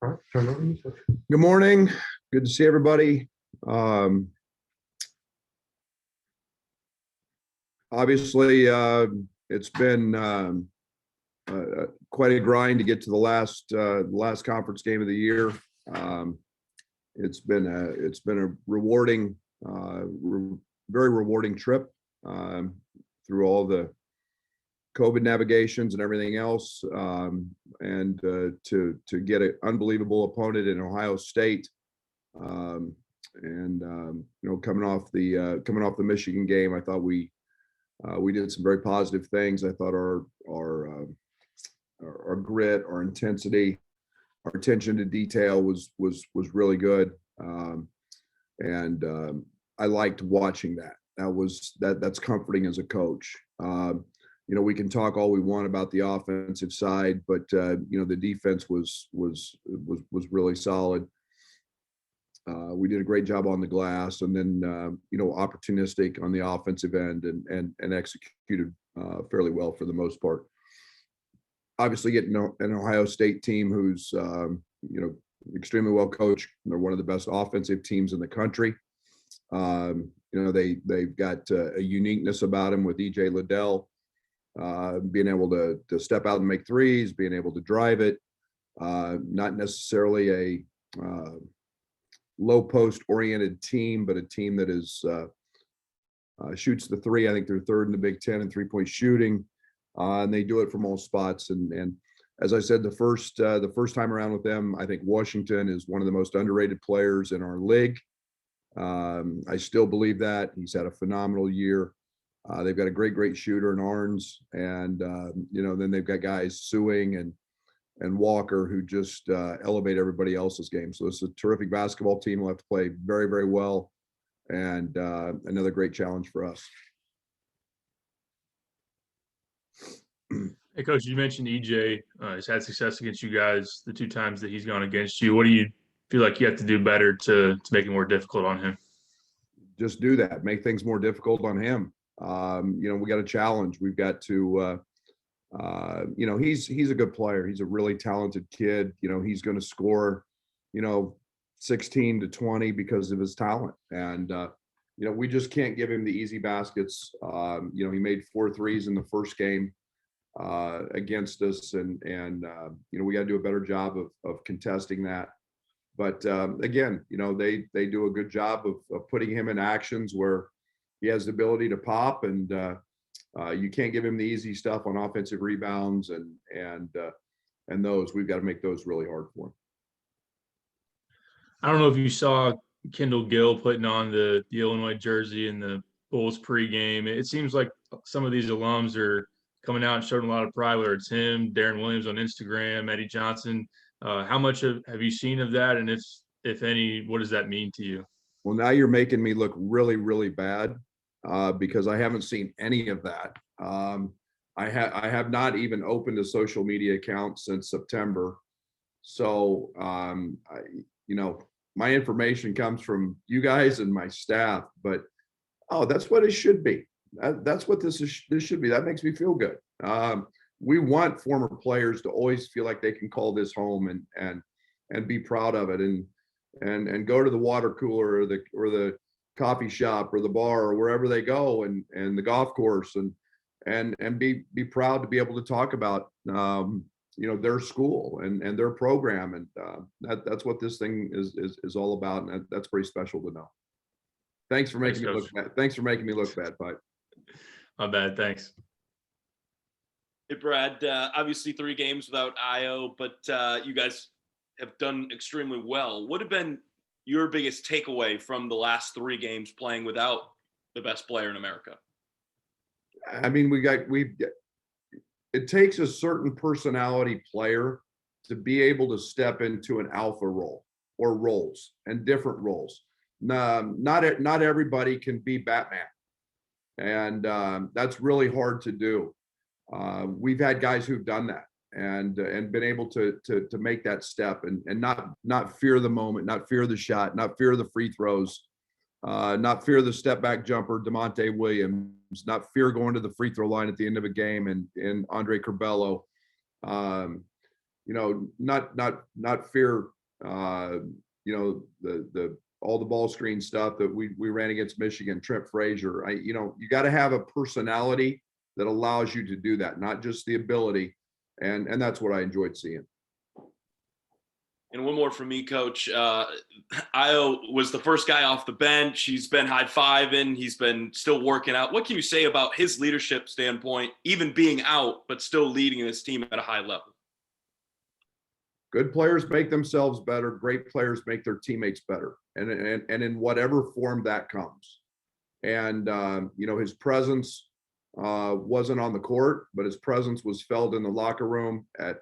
right, turn it over to you, Coach. Good morning. Good to see everybody. Obviously, it's been quite a grind to get to the last conference game of the year. It's been a rewarding, very rewarding trip through all the COVID navigations and everything else, and to get an unbelievable opponent in Ohio State, and coming off the Michigan game, I thought we did some very positive things. I thought our grit, our intensity, our attention to detail was really good, and I liked watching that. That's comforting as a coach. We can talk all we want about the offensive side, but the defense was really solid. We did a great job on the glass, and then opportunistic on the offensive end, and executed fairly well for the most part. Obviously, getting an Ohio State team who's extremely well coached. They're one of the best offensive teams in the country. They've got a uniqueness about them with EJ Liddell. Being able to step out and make threes, being able to drive it, not necessarily a low post oriented team, but a team that is shoots the three. I think they're third in the Big Ten in 3-point shooting, and they do it from all spots. And as I said, the first time around with them, I think Washington is one of the most underrated players in our league. I still believe that. He's had a phenomenal year. They've got a great shooter in Arns, and then they've got guys Sewing and Walker who just elevate everybody else's game. So it's a terrific basketball team. We'll have to play very, very well, and another great challenge for us. Hey, Coach, you mentioned EJ has had success against you guys the 2 times that he's gone against you. What do you feel like you have to do better to make it more difficult on him? Just do that. Make things more difficult on him. We got a challenge. We've got to, he's a good player. He's a really talented kid. He's going to score, 16 to 20 because of his talent. And, we just can't give him the easy baskets. He made 4 threes in the first game against us. And we got to do a better job of contesting that. But again, they do a good job of putting him in actions where he has the ability to pop, and you can't give him the easy stuff on offensive rebounds, and those we've got to make those really hard for him. I don't know if you saw Kendall Gill putting on the Illinois jersey in the Bulls pregame. It seems like some of these alums are coming out and showing a lot of pride, whether it's him, Darren Williams on Instagram, Eddie Johnson. How much have you seen of that? And if any, what does that mean to you? Well, now you're making me look really, really bad because I haven't seen any of that. I have not even opened a social media account since September. So, my information comes from you guys and my staff, but, that's what it should be. That's what this should be. That makes me feel good. We want former players to always feel like they can call this home and be proud of it, and go to the water cooler or the coffee shop or the bar or wherever they go, and the golf course, and be proud to be able to talk about their school and their program, and that's what this thing is all about, and that's pretty special to know. Thanks for making me look bad. Thanks for making me look bad, Pipe. My bad. Thanks. Hey, Brad, obviously 3 games without Io, but you guys have done extremely well. What have been your biggest takeaway from the last 3 games playing without the best player in America? I mean, it takes a certain personality player to be able to step into an alpha role or roles and different roles. Not everybody can be Batman, and that's really hard to do. We've had guys who've done that and been able to make that step and not fear the moment, not fear the shot, not fear the free throws, not fear the step back jumper, DeMonte Williams, not fear going to the free throw line at the end of a game, and Andre Curbelo, not fear You know, the all the ball screen stuff that we ran against Michigan, Trent Frazier. You know, you got to have a personality that allows you to do that, not just the ability. And that's what I enjoyed seeing. And one more from me, Coach. Io was the first guy off the bench. He's been high-fiving. He's been still working out. What can you say about his leadership standpoint, even being out, but still leading this team at a high level? Good players make themselves better. Great players make their teammates better, and in whatever form that comes. And you know, his presence wasn't on the court, but his presence was felt in the locker room, at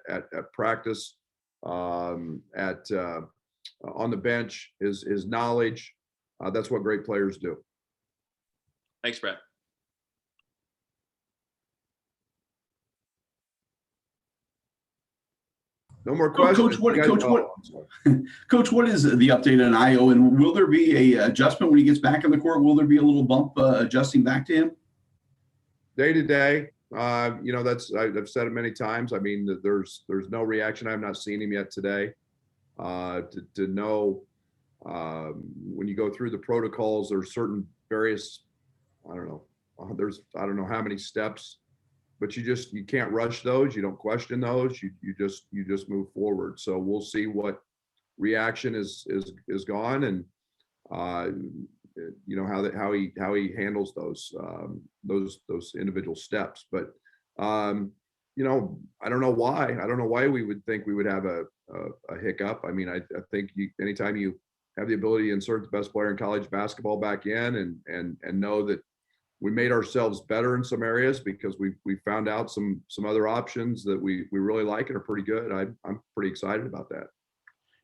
practice, on the bench. His knowledge. That's what great players do. Thanks, Brad. No more questions. Coach, what is the update on Io, and will there be a adjustment when he gets back on the court? Will there be a little bump adjusting back to him? Day to day, you know, I've said it many times. I mean, there's no reaction. I've not seen him yet today. To know when you go through the protocols, there's certain various, I don't know how many steps, but you can't rush those. You don't question those. You just move forward. So we'll see what reaction is gone, and you know, how he handles those individual steps. But you know, I don't know why we would think we would have a hiccup. I mean, I think anytime you have the ability to insert the best player in college basketball back in, and know that we made ourselves better in some areas because we found out some other options that we really like and are pretty good. I'm pretty excited about that.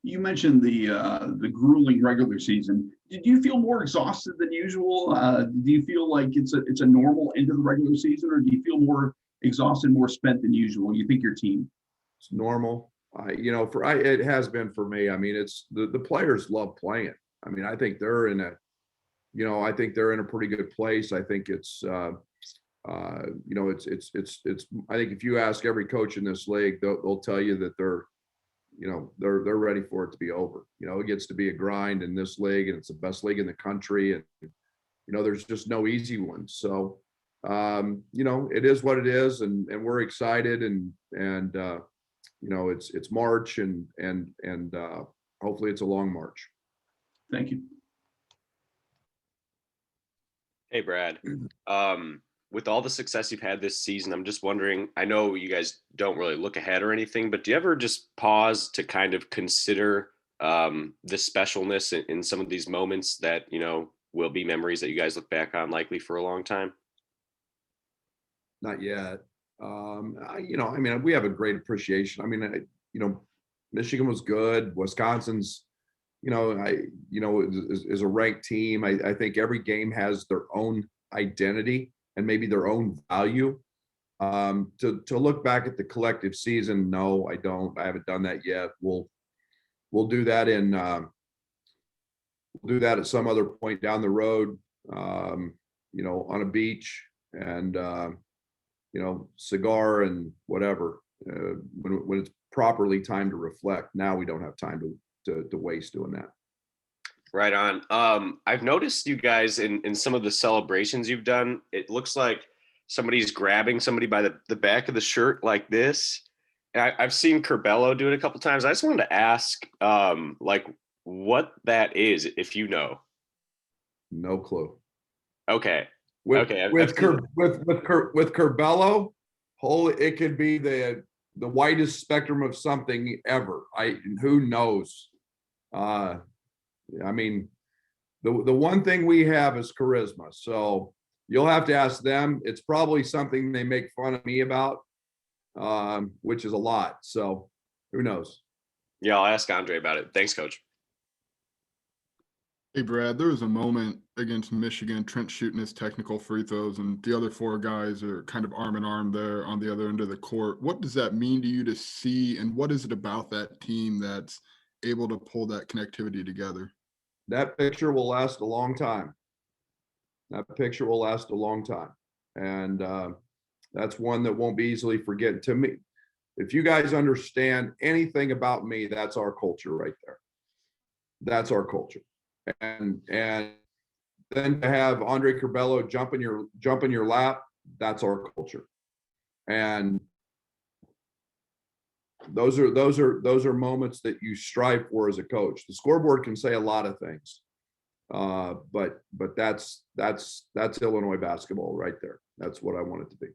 You mentioned the grueling regular season. Did you feel more exhausted than usual? Do you feel like it's a normal end of the regular season, or do you feel more exhausted, more spent than usual? You think your team? It's normal. You know, it has been for me. I mean, it's the players love playing. I mean, I think they're in a pretty good place. I think it's you know, it's I think if you ask every coach in this league, they'll tell you that they're ready for it to be over. You know, it gets to be a grind in this league, and it's the best league in the country, and you know, there's just no easy ones. So you know, it is what it is, and we're excited, and you know, it's March, and hopefully it's a long March. Thank you. Hey, Brad. With all the success you've had this season, I'm just wondering, I know you guys don't really look ahead or anything, but do you ever just pause to kind of consider the specialness in some of these moments that, you know, will be memories that you guys look back on likely for a long time? Not yet. You know, I mean, we have a great appreciation. I mean, you know, Michigan was good. Wisconsin's, you know, is a ranked team. I think every game has their own identity and maybe their own value. To look back at the collective season, no, I don't. I haven't done that yet. We'll do that we'll do that at some other point down the road. You know, on a beach, and you know, cigar and whatever, when it's properly time to reflect. Now we don't have time to waste doing that. Right on. I've noticed you guys in some of the celebrations you've done, it looks like somebody's grabbing somebody by the back of the shirt like this. And I've seen Curbelo do it a couple times. I just wanted to ask, like, what that is, if you know. No clue. Okay. With Curbelo, it could be the widest spectrum of something ever. Who knows? I mean, the one thing we have is charisma. So you'll have to ask them. It's probably something they make fun of me about, which is a lot. So who knows? Yeah, I'll ask Andre about it. Thanks, Coach. Hey, Brad, there was a moment against Michigan, Trent shooting his technical free throws, and the other four guys are kind of arm in arm there on the other end of the court. What does that mean to you to see, and what is it about that team that's able to pull that connectivity together? That picture will last a long time. And that's one that won't be easily forgotten. To me, if you guys understand anything about me, that's our culture right there. That's our culture. And then to have Andre Curbelo jump in your lap, that's our culture. And those are moments that you strive for as a coach. The scoreboard can say a lot of things, but that's Illinois basketball right there. That's what I want it to be.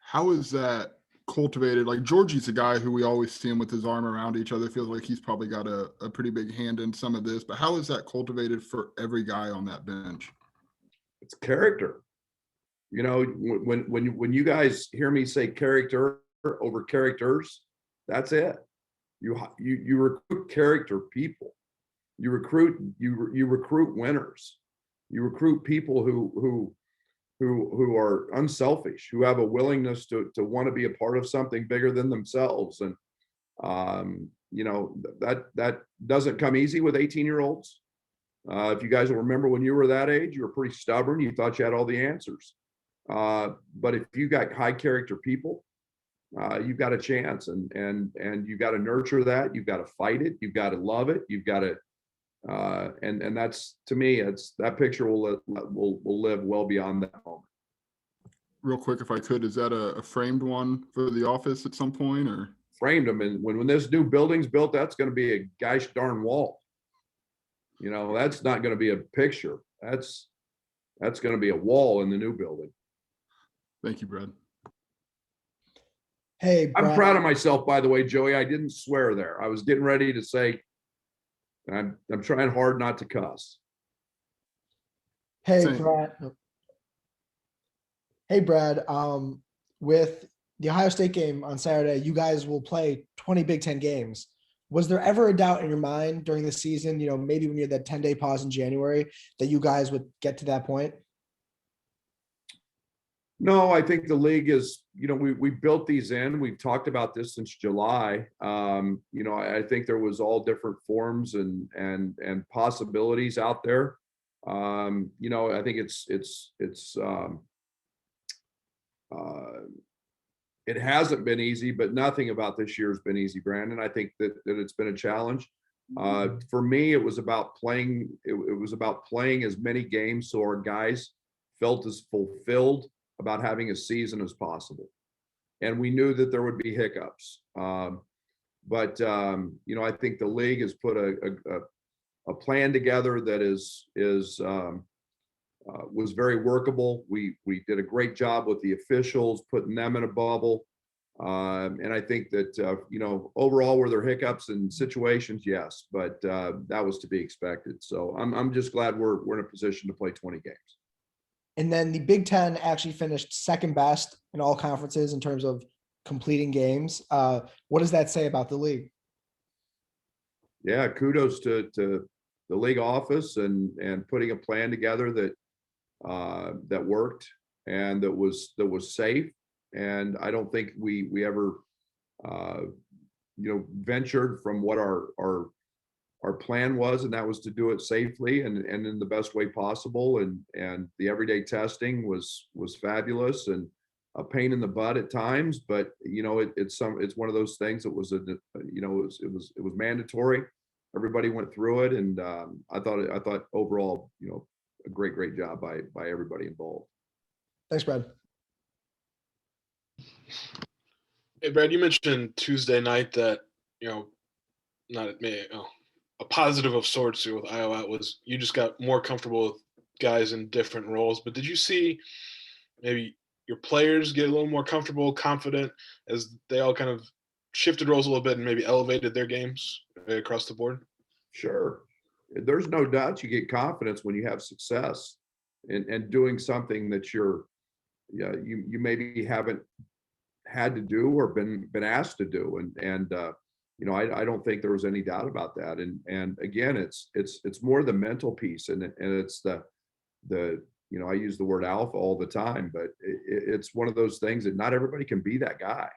How is that cultivated? Like Georgie's a guy who we always see him with his arm around each other. Feels like he's probably got a pretty big hand in some of this, but how is that cultivated for every guy on that bench? It's character. You know, when you guys hear me say character over characters, that's it. You recruit character people. You recruit winners. You recruit people who are unselfish, who have a willingness to want to be a part of something bigger than themselves. And you know, that doesn't come easy with 18-year-olds. If you guys will remember when you were that age, you were pretty stubborn. You thought you had all the answers. But if you got high character people, you've got a chance, and you've got to nurture that. You've got to fight it. You've got to love it. You've got to, and that's, to me, it's that picture will live well beyond that moment. Real quick, if I could, is that a framed one for the office at some point, or? Framed them, and when this new building's built, that's going to be a gosh darn wall. You know, that's not going to be a picture. That's going to be a wall in the new building. Thank you, Brad. Hey, Brad. I'm proud of myself, by the way, Joey. I didn't swear there. I was getting ready to say, I'm trying hard not to cuss. Hey, Same. Brad. Hey, Brad. With the Ohio State game on Saturday, you guys will play 20 Big Ten games. Was there ever a doubt in your mind during the season, you know, maybe when you had that 10-day pause in January, that you guys would get to that point? No, I think the league is, you know, we built these in. We've talked about this since July. You know, I think there was all different forms and possibilities out there. You know, I think it hasn't been easy, but nothing about this year has been easy, Brandon. I think that it's been a challenge. For me, it was about playing. It was about playing as many games so our guys felt as fulfilled about having a season as possible. And we knew that there would be hiccups. But you know, I think the league has put a plan together that was very workable. We did a great job with the officials, putting them in a bubble. And I think that, you know, overall, were there hiccups and situations? Yes, but that was to be expected. So I'm just glad we're in a position to play 20 games. And then the Big Ten actually finished second best in all conferences in terms of completing games. What does that say about the league? Yeah, kudos to the league office and putting a plan together that worked and that was safe. And I don't think we ever you know, ventured from what our plan was, and that was to do it safely and in the best way possible. And the everyday testing was fabulous and a pain in the butt at times, but you know, it's one of those things that was you know, it was mandatory. Everybody went through it, and I thought overall, you know, a great job by everybody involved. Thanks, Brad. Hey, Brad, you mentioned Tuesday night that, you know, a positive of sorts here with Iowa was you just got more comfortable with guys in different roles. But did you see maybe your players get a little more comfortable, confident as they all kind of shifted roles a little bit and maybe elevated their games across the board? Sure. There's no doubt you get confidence when you have success and doing something that you maybe haven't had to do or been asked to do. And you know, I don't think there was any doubt about that. And again, it's more the mental piece, and it's the you know, I use the word alpha all the time, but it's one of those things that not everybody can be that guy.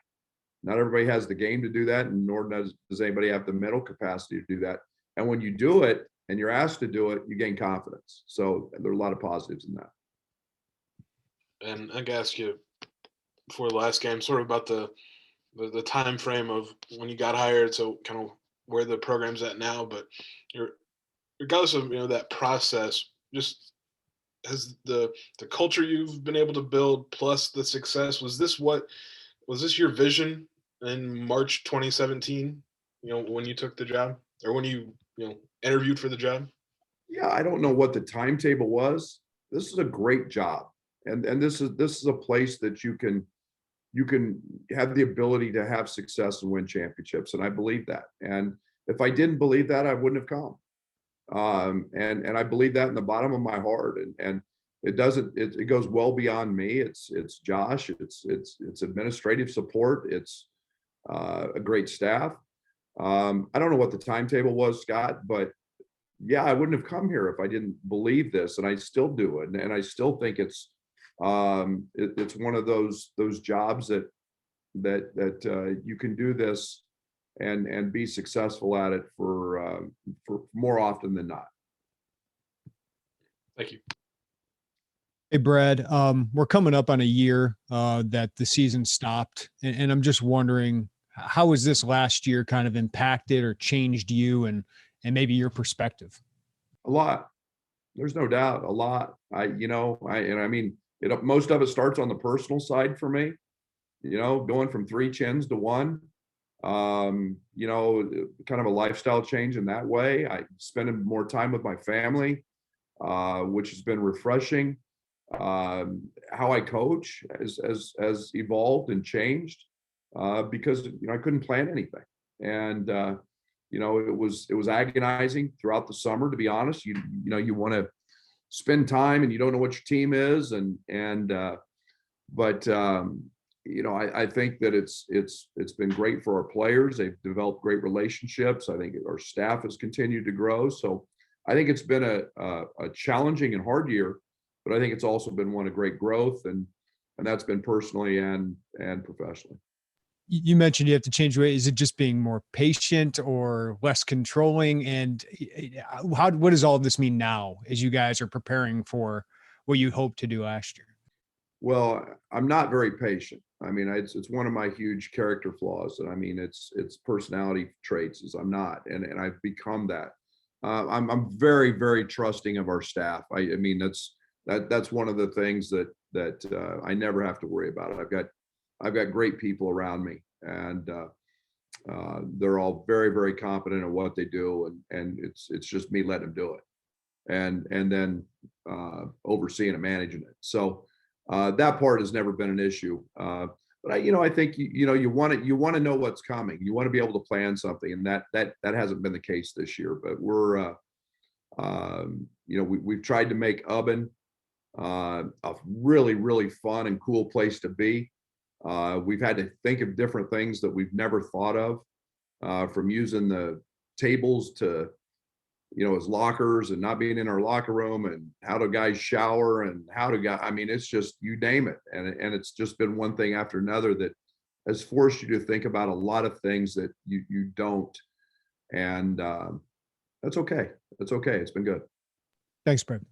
Not everybody has the game to do that, and nor does anybody have the mental capacity to do that. And when you do it and you're asked to do it, you gain confidence. So there are a lot of positives in that. And I can ask you before the last game, sort of about the time frame of when you got hired. So kind of where the program's at now, but you're, regardless of that process, just has the culture you've been able to build plus the success, was this your vision in March 2017, when you took the job, or when you interviewed for the job? Yeah, I don't know what the timetable was. This is a great job. And this is a place that you can have the ability to have success and win championships. And I believe that. And if I didn't believe that, I wouldn't have come. And I believe that in the bottom of my heart. And it goes well beyond me. It's Josh, it's administrative support. It's a great staff. I don't know what the timetable was, Scott, but yeah, I wouldn't have come here if I didn't believe this, and I still do it. And I still think it's one of those jobs that you can do this and be successful at it for more often than not. Thank you. Hey, Brad, we're coming up on a year that the season stopped, and I'm just wondering, how has this last year kind of impacted or changed you and maybe your perspective? A lot. There's no doubt, a lot. Most of it starts on the personal side for me, going from 3 chins to 1, kind of a lifestyle change in that way. I spending more time with my family, which has been refreshing. How I coach has evolved and changed because I couldn't plan anything, and it was agonizing throughout the summer, to be honest. You want to spend time and you don't know what your team is, but I think that it's been great for our players. They've developed great relationships. I think our staff has continued to grow. So I think it's been a challenging and hard year, but I think it's also been one of great growth, and that's been personally and professionally. You mentioned you have to change your way. Is it just being more patient or less controlling? And what does all of this mean now as you guys are preparing for what you hoped to do last year? Well, I'm not very patient. I mean, it's one of my huge character flaws. And I mean, it's personality traits is I'm not, and I've become that. I'm very, very trusting of our staff. I mean, that's one of the things that I never have to worry about. I've got great people around me, and they're all very, very competent at what they do, and it's just me letting them do it, and then overseeing and managing it. So that part has never been an issue. But I think you want to know what's coming. You want to be able to plan something, and that hasn't been the case this year. But we're we've tried to make Ubben a really, really fun and cool place to be. We've had to think of different things that we've never thought of, from using the tables to, as lockers and not being in our locker room, and how do guys shower and I mean, it's just, you name it. And it's just been one thing after another that has forced you to think about a lot of things that you don't. And that's okay. That's okay. It's been good. Thanks, Brad.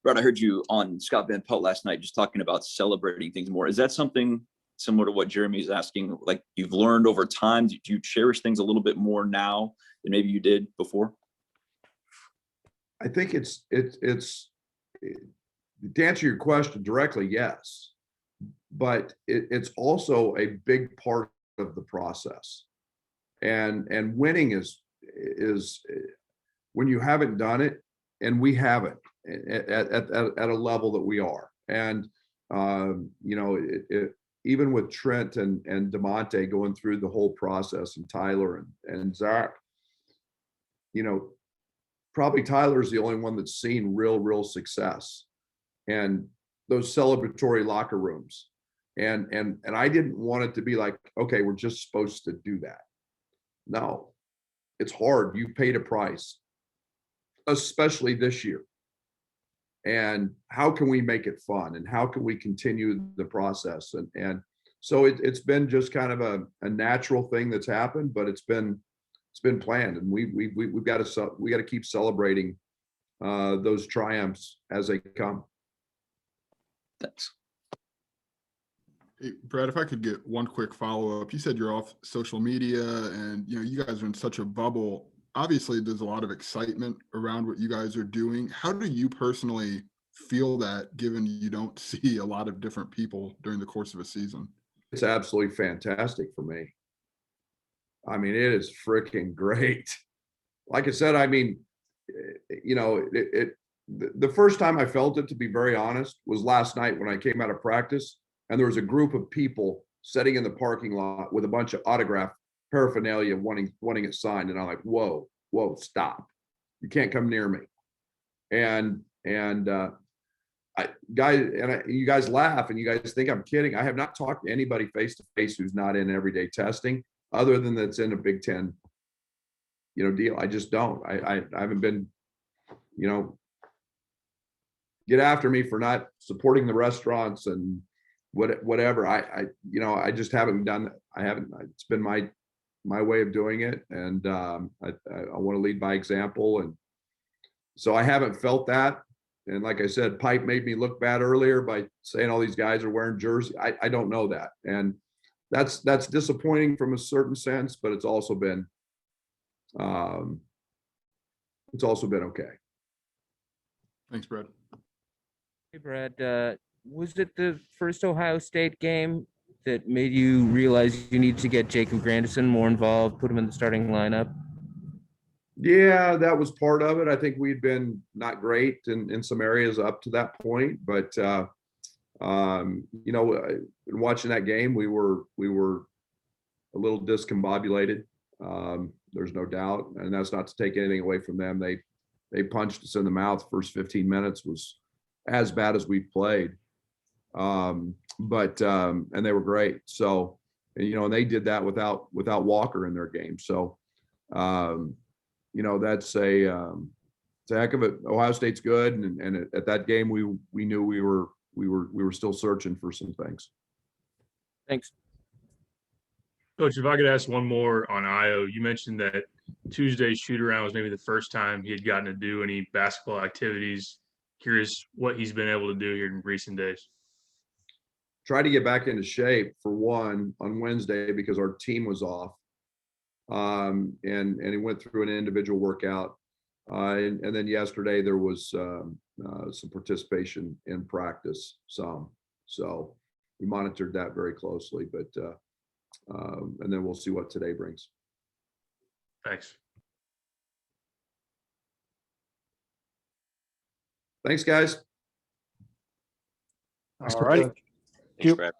Brad, I heard you on Scott Van Pelt last night just talking about celebrating things more. Is that something similar to what Jeremy's asking? Like, you've learned over time? Do you cherish things a little bit more now than maybe you did before? I think it's to answer your question directly, yes, but it's also a big part of the process. And winning is when you haven't done it, and we haven't at a level that we are. And even with Trent and DeMonte going through the whole process, and Tyler and Zach, probably Tyler's the only one that's seen real success, and those celebratory locker rooms. And I didn't want it to be like, okay, we're just supposed to do that. No, it's hard. You paid a price, especially this year. And how can we make it fun, and how can we continue the process? And so it's been just kind of a natural thing that's happened, but it's been planned, and we've got to keep celebrating those triumphs as they come. Thanks. Hey, Brad, if I could get one quick follow-up. You said you're off social media and, you guys are in such a bubble. Obviously, there's a lot of excitement around what you guys are doing. How do you personally feel that, given you don't see a lot of different people during the course of a season? It's absolutely fantastic for me. I mean, it is freaking great. Like I said, I mean, the first time I felt it, to be very honest, was last night when I came out of practice and there was a group of people sitting in the parking lot with a bunch of autograph paraphernalia wanting it signed. And I'm like, whoa, stop. You can't come near me. And you guys laugh and you guys think I'm kidding. I have not talked to anybody face to face who's not in everyday testing, other than that's in a Big Ten, deal. I just don't. I haven't been, get after me for not supporting the restaurants and whatever. I just haven't done. I haven't. It's been my way of doing it, and I want to lead by example, and so I haven't felt that. And like I said, Pipe made me look bad earlier by saying all these guys are wearing jerseys. I don't know that. And that's disappointing from a certain sense, but it's also been okay. Thanks, Brad. Hey, Brad, was it the first Ohio State game that made you realize you need to get Jacob Grandison more involved, put him in the starting lineup? Yeah, that was part of it. I think we'd been not great in some areas up to that point, but watching that game, we were a little discombobulated. There's no doubt, and that's not to take anything away from them. They punched us in the mouth. First 15 minutes was as bad as we've played, and they were great. So, and they did that without Walker in their game. So. That's it's a heck of it. Ohio State's good, and at that game we knew we were still searching for some things. Thanks. Coach, if I could ask one more on Io, you mentioned that Tuesday's shoot around was maybe the first time he had gotten to do any basketball activities. Curious what he's been able to do here in recent days. Try to get back into shape for one on Wednesday because our team was off. And he went through an individual workout. And then yesterday there was some participation in practice. So we monitored that very closely, but and then we'll see what today brings. Thanks. Thanks, guys. All righty. Thanks, Brad.